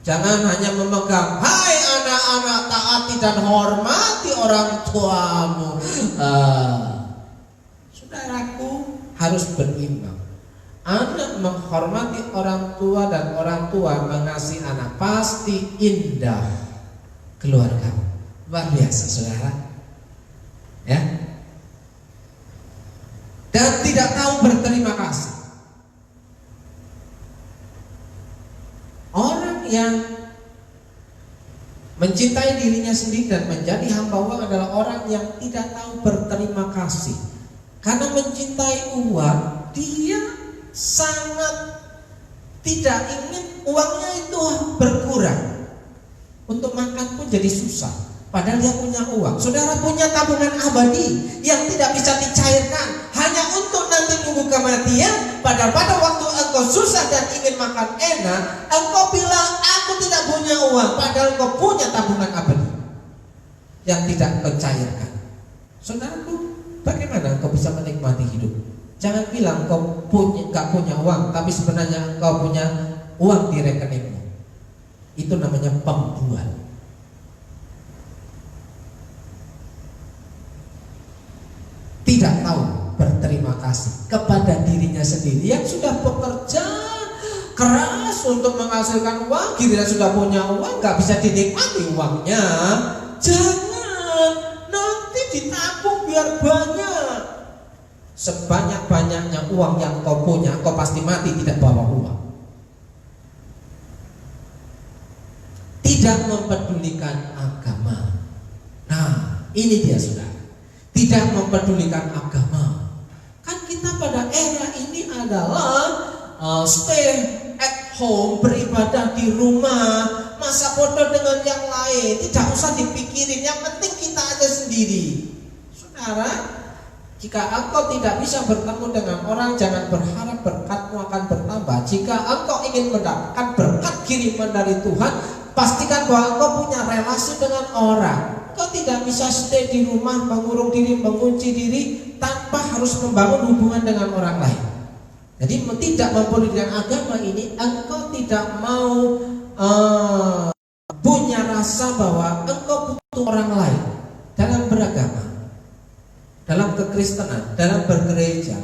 Jangan hanya memegang, hai anak-anak, taati dan hormati orang tuamu. Saudaraku, harus berimbang. Anak menghormati orang tua dan orang tua mengasihi anak, pasti indah keluarga. Luar biasa, saudara. Ya. Dan tidak tahu berterima kasih. yang mencintai dirinya sendiri dan menjadi hamba uang adalah orang yang tidak tahu berterima kasih. Karena mencintai uang, dia sangat tidak ingin uangnya itu berkurang. Untuk makan pun jadi susah, padahal dia punya uang. Saudara punya tabungan abadi yang tidak bisa dicairkan hanya untuk nanti nunggu kematian. Padahal pada waktu engkau susah dan ingin makan enak, engkau bilang aku tidak punya uang, padahal engkau punya tabungan abadi yang tidak engkau cairkan. Saudaraku, bagaimana engkau bisa menikmati hidup? Jangan bilang engkau gak punya uang, tapi sebenarnya engkau punya uang di rekeningmu. Itu namanya pembual. Tidak tahu berterima kasih kepada dirinya sendiri yang sudah bekerja keras untuk menghasilkan uang. Giliran sudah punya uang, gak bisa dinikmati uangnya. Jangan, nanti ditabung biar banyak. Sebanyak-banyaknya uang yang kau punya, kau pasti mati tidak bawa uang. Tidak mempedulikan agama. Nah, ini dia saudara. Tidak mempedulikan agama. Kan kita pada era ini adalah stay at home, beribadah di rumah, masa bodoh dengan yang lain, tidak usah dipikirin, yang penting kita aja sendiri. Saudara, jika engkau tidak bisa bertemu dengan orang, jangan berharap berkatmu akan bertambah. Jika engkau ingin mendapatkan berkat kiriman dari Tuhan, pastikan bahwa engkau punya relasi dengan orang. Engkau tidak bisa stay di rumah, mengurung diri, mengunci diri tanpa harus membangun hubungan dengan orang lain. Jadi tidak mempedulikan agama ini, engkau tidak mau punya rasa bahwa engkau butuh orang lain dalam beragama, dalam kekristenan, dalam bergereja,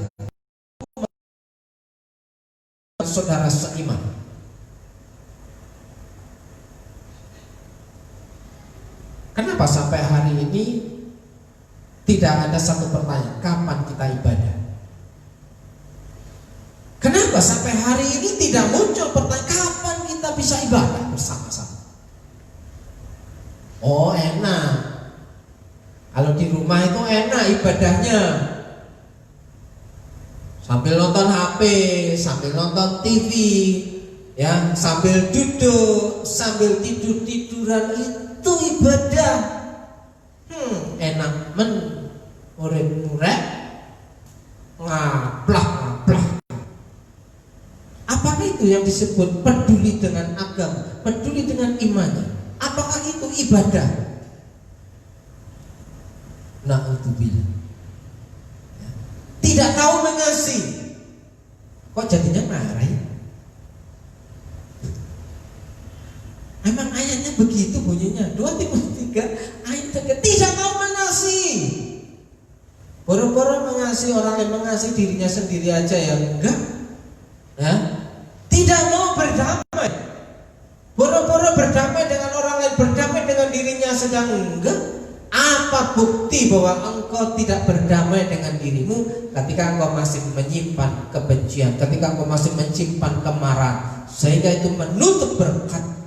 saudara seiman. Kenapa sampai hari ini tidak ada satu pertanyaan, kapan kita ibadah? Kenapa sampai hari ini tidak muncul pertanyaan, kapan kita bisa ibadah bersama-sama? Oh, enak. Kalau di rumah itu enak ibadahnya. Sambil nonton HP, sambil nonton TV, ya, sambil duduk, sambil tidur-tiduran, itu ibadah. Enak men, urip-urip, ngaplah. Apakah itu yang disebut peduli dengan agama, peduli dengan imannya? Apakah itu ibadah? Na'udzubillah. Tidak tahu mengasihi. Kok jadinya marah ya? Emang ayatnya begitu bunyinya. 2 Timotius 3 ayat 3. Tidak tahu mengasihi. Boro-boro mengasihi orang yang mengasihi dirinya sendiri aja ya enggak. Ya? Tidak mau berdamai. Boro-boro berdamai dengan orang lain, berdamai dengan dirinya sedang enggak. Apa bukti bahwa engkau tidak berdamai dengan dirimu ketika engkau masih menyimpan kebencian, ketika engkau masih menyimpan kemarahan, sehingga itu menutup berkat.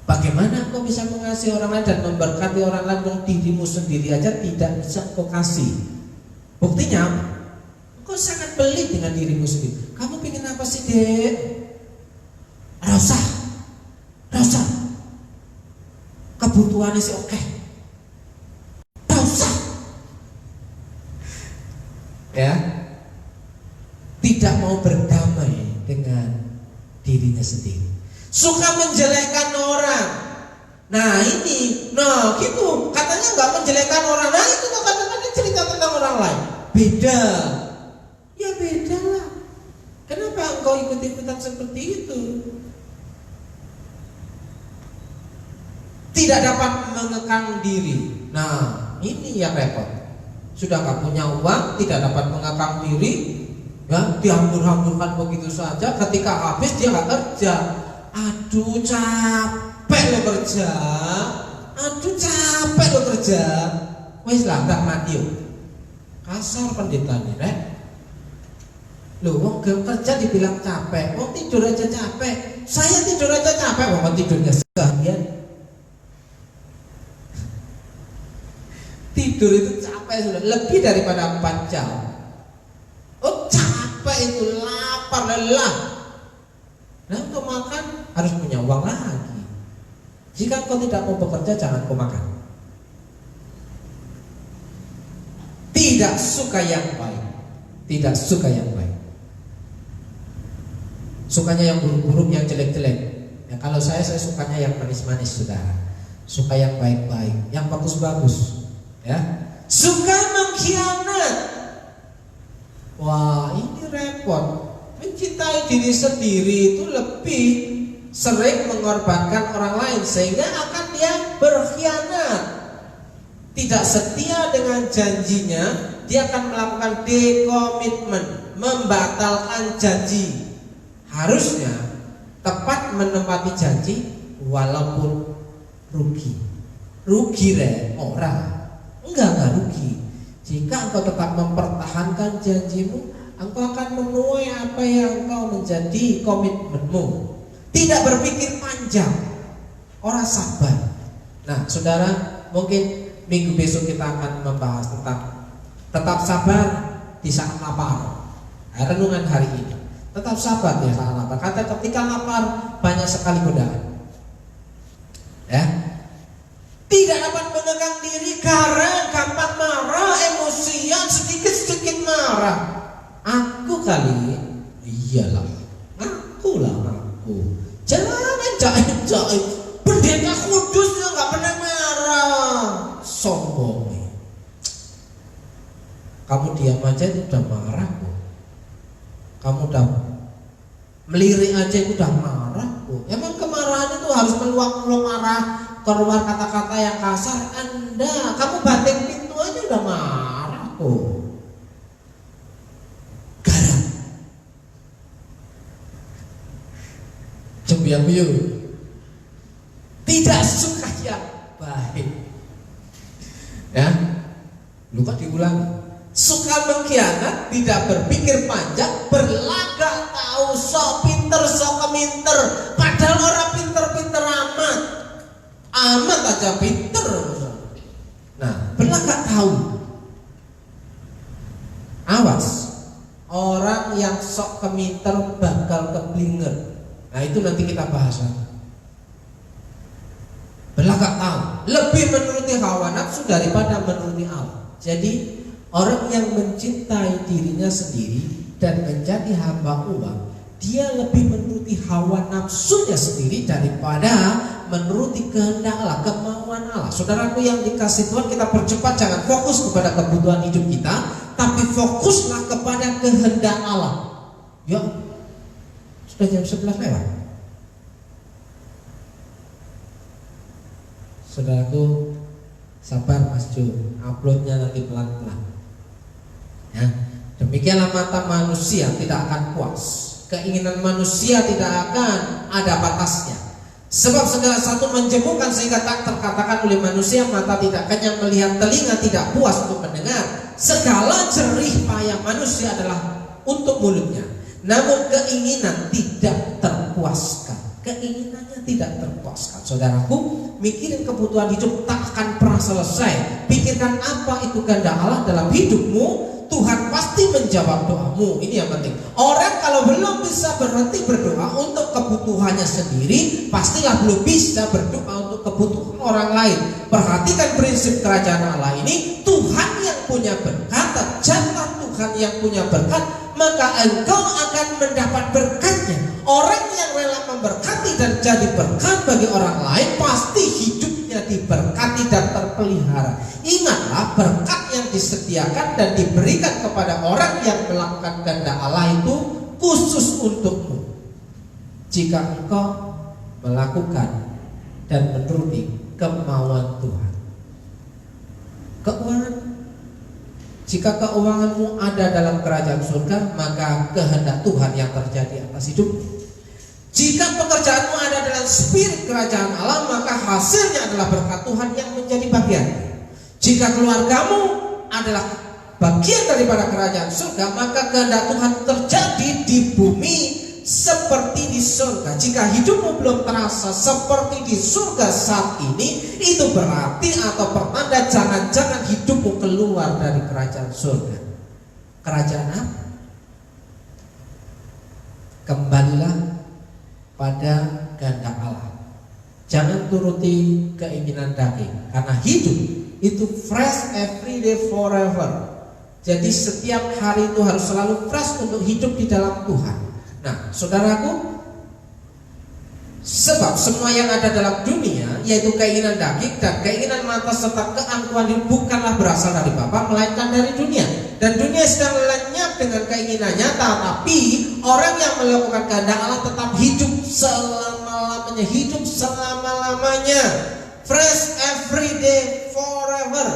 Bagaimana engkau bisa mengasihi orang lain dan memberkati orang lain yang dirimu sendiri aja tidak bisa engkau kasih? Buktinya, engkau sangat pelit dengan dirimu sendiri. Kamu pengen apa sih, Dek? Rasa. Kebutuhannya sih oke. Rasa. Ya. Tidak mau berdamai dengan dirinya sendiri. Suka menjelekkan orang. Nah ini, gitu. Katanya nggak menjelekkan orang. Nah itu kadang-kadang cerita tentang orang lain. Beda. Ya beda lah. Kenapa engkau ikut-ikutan seperti itu? Tidak dapat mengekang diri. Nah ini yang repot. Sudah nggak punya uang, tidak dapat mengekang diri, ya dihambur-hamburkan begitu saja. Ketika habis dia nggak kerja. Aduh capek lo kerja. Wes lah nggak mati. Kasar pendeta nih, rek. Loh, wong kerja dibilang capek, wong tidur aja capek. Saya tidur aja capek, wong tidurnya seharian. Tidur itu capek sudah lebih daripada 4 jam. Oh, capek itu, lapar, lelah. Nah, untuk makan harus punya uang lagi. Jika kau tidak mau bekerja, jangan kau makan. Tidak suka yang baik, tidak suka yang baik. Sukanya yang buruk-buruk, yang jelek-jelek. Ya, kalau saya sukanya yang manis-manis, saudara. Suka yang baik-baik, yang bagus-bagus. Ya, suka mengkhianat. Wah, ini repot. Mencintai diri sendiri itu lebih sering mengorbankan orang lain, sehingga akan dia berkhianat. Tidak setia dengan janjinya, dia akan melakukan dekomitmen, membatalkan janji. Harusnya tepat menepati janji walaupun rugi. Rugi orang. Enggak rugi. Jika engkau tetap mempertahankan janjimu, engkau akan menuai apa yang engkau menjadi komitmenmu. Tidak berpikir panjang, orang sabar. Nah, saudara, mungkin minggu besok kita akan membahas tentang tetap sabar di saat lapar. Renungan hari ini, tetap sabar di saat lapar. Kata ketika lapar banyak sekali godaan. Ya, tidak dapat menegang diri, garang, gampang marah, emosian, sedikit-sedikit marah. Aku kali, iyalah, aku. Jangan jaim-jaim. Pendeta kudusnya nggak pernah marah. Sombong. Kamu diam aja itu udah marah kok. Kamu udah melirik aja itu udah marah kok. Emang kemarahan itu harus meluap-luap marah, keluar kata-kata yang kasar. Anda, kamu banting pintu aja udah marah kok. Garang. Cembiang-biung. Tidak suka yang baik. Ya, lupa diulangi. Suka mengkhianat, tidak berpikir panjang, berlagak tahu, sok pinter, sok keminter. Padahal orang pinter-pinter amat. Amat aja pinter. Nah, berlagak tahu. Awas, orang yang sok keminter bakal keblinger. Nah, itu nanti kita bahas lagi. Berlagak tahu, lebih menuruti hawa nafsu daripada menuruti Allah. Jadi orang yang mencintai dirinya sendiri dan menjadi hamba uang, dia lebih menuruti hawa nafsunya sendiri daripada menuruti kehendak Allah, kemauan Allah. Saudaraku yang dikasih Tuhan, kita percepat, jangan fokus kepada kebutuhan hidup kita, tapi fokuslah kepada kehendak Allah. Ya, sudah jam 11 lewat. Saudaraku, sabar Mas Jo, uploadnya nanti pelan-pelan. Ya, demikianlah mata manusia tidak akan puas. Keinginan manusia tidak akan ada batasnya. Sebab segala satu menjemukan sehingga tak terkatakan oleh manusia. Mata tidak kenyang melihat, telinga tidak puas untuk mendengar. Segala jerih payah manusia adalah untuk mulutnya, namun keinginan tidak terpuaskan. Keinginannya tidak terpuaskan. Saudaraku, mikirin kebutuhan hidup tak akan pernah selesai. Pikirkan apa itu kehendak Allah dalam hidupmu, Tuhan pasti menjawab doamu. Ini yang penting. Orang kalau belum bisa berhenti berdoa untuk kebutuhannya sendiri, pastilah belum bisa berdoa untuk kebutuhan orang lain. Perhatikan prinsip kerajaan Allah ini. Tuhan yang punya berkat, jangan Tuhan yang punya berkat, maka engkau akan mendapat berkatnya. Orang yang rela memberkati dan jadi berkat bagi orang lain, pasti hidupnya diberkati dan terpelihara. Ingatlah, berkat yang disediakan dan diberikan kepada orang yang melakukan kehendak Allah itu khusus untukmu. Jika engkau melakukan dan menuruti kemauan Tuhan. Keuangan, jika keuanganmu ada dalam kerajaan surga, maka kehendak Tuhan yang terjadi atas hidupmu. Jika pekerjaanmu ada dalam spirit kerajaan Allah, maka hasilnya adalah berkat Tuhan yang menjadi bagian. Jika keluargamu adalah bagian daripada kerajaan surga, maka kehendak Tuhan terjadi di bumi seperti di surga. Jika hidupmu belum terasa seperti di surga saat ini, itu berarti atau pertanda jangan-jangan hidupmu keluar dari kerajaan surga. Kerajaan apa? Kembalilah pada kehendak Allah. Jangan turuti keinginan daging, karena hidup itu fresh every day forever. Jadi setiap hari itu harus selalu fresh untuk hidup di dalam Tuhan. Nah, saudaraku, sebab semua yang ada dalam dunia, yaitu keinginan daging dan keinginan mata serta keangkuhan hidup, bukanlah berasal dari Bapa, melainkan dari dunia. Dan dunia sedang lenyap dengan keinginannya, tetapi orang yang melakukan kehendak Allah tetap hidup selama-lamanya. Hidup selama-lamanya, fresh every day forever.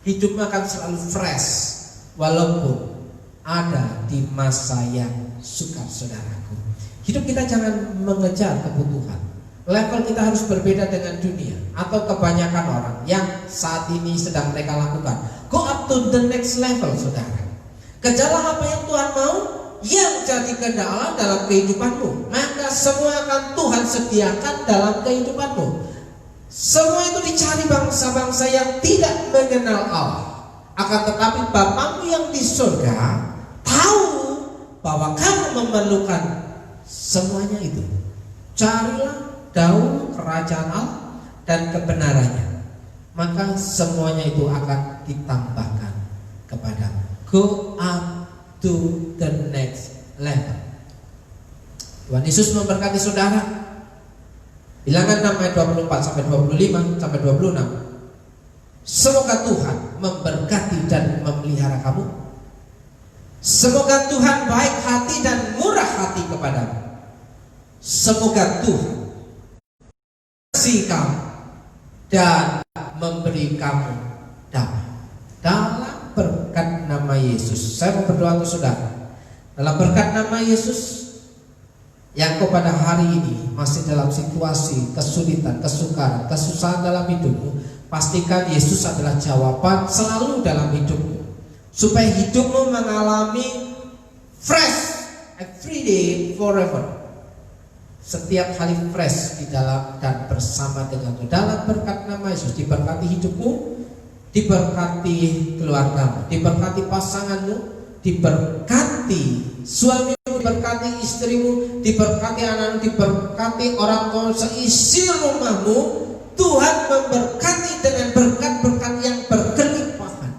Hidupmu akan selalu fresh walaupun ada di masa yang sukar, saudaraku. Hidup kita jangan mengejar kebutuhan. Level kita harus berbeda dengan dunia atau kebanyakan orang yang saat ini sedang mereka lakukan. Go up to the next level, saudara. Kejarlah apa yang Tuhan mau, yang jadi kehendak Allah dalam kehidupanmu, maka semua akan Tuhan sediakan dalam kehidupanmu. Semua itu dicari bangsa-bangsa yang tidak mengenal Allah. Akan tetapi Bapamu yang di surga tahu bahwa kamu memerlukan semuanya itu. Carilah dahulu kerajaan Allah dan kebenarannya, maka semuanya itu akan ditambahkan kepadamu. Go up to the next level. Tuhan Yesus memberkati saudara. Bilangan 6 ayat 24 sampai 25 sampai 26. Semoga Tuhan memberkati dan memelihara kamu. Semoga Tuhan baik hati dan murah hati kepadamu. Semoga Tuhan kasih kamu dan memberi kamu damai. Dalam berkat nama Yesus, saya mau berdoa untuk saudara. Dalam berkat nama Yesus, yang kau pada hari ini masih dalam situasi kesulitan, kesukaran, kesusahan dalam hidupmu, pastikan Yesus adalah jawaban selalu dalam hidupmu, supaya hidupmu mengalami fresh every day forever. Setiap hari fresh di dalam dan bersama dengan Tuhan. Dalam berkat nama Yesus, diberkati hidupmu, diberkati keluargamu, diberkati pasanganmu, diberkati suamimu, diberkati istrimu, diberkati anakmu, diberkati orang tua, seisi rumahmu. Tuhan memberkati dengan berkat-berkat yang berkelimpahan,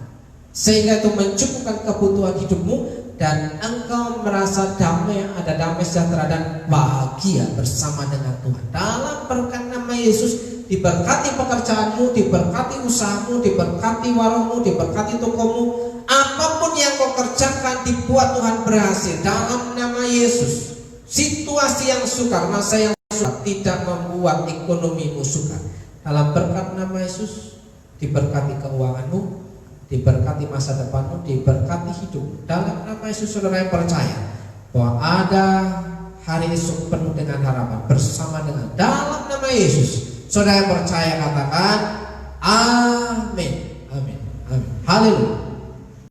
sehingga itu mencukupkan kebutuhan hidupmu dan engkau merasa damai, ada damai sejahtera dan bahagia bersama dengan Tuhan. Dalam berkat nama Yesus, diberkati pekerjaanmu, diberkati usahamu, diberkati warungmu, diberkati tokomu. Apapun yang kau kerjakan dibuat Tuhan berhasil dalam nama Yesus. Situasi yang sukar, masa yang sukar tidak membuat ekonomimu sukar. Dalam berkat nama Yesus, diberkati keuanganmu, diberkati masa depanmu, diberkati hidup. Dalam nama Yesus, saudara yang percaya bahwa ada hari esok penuh dengan harapan bersama dengan. Dalam nama Yesus, saudara yang percaya katakan amin, amin, amin, haleluya.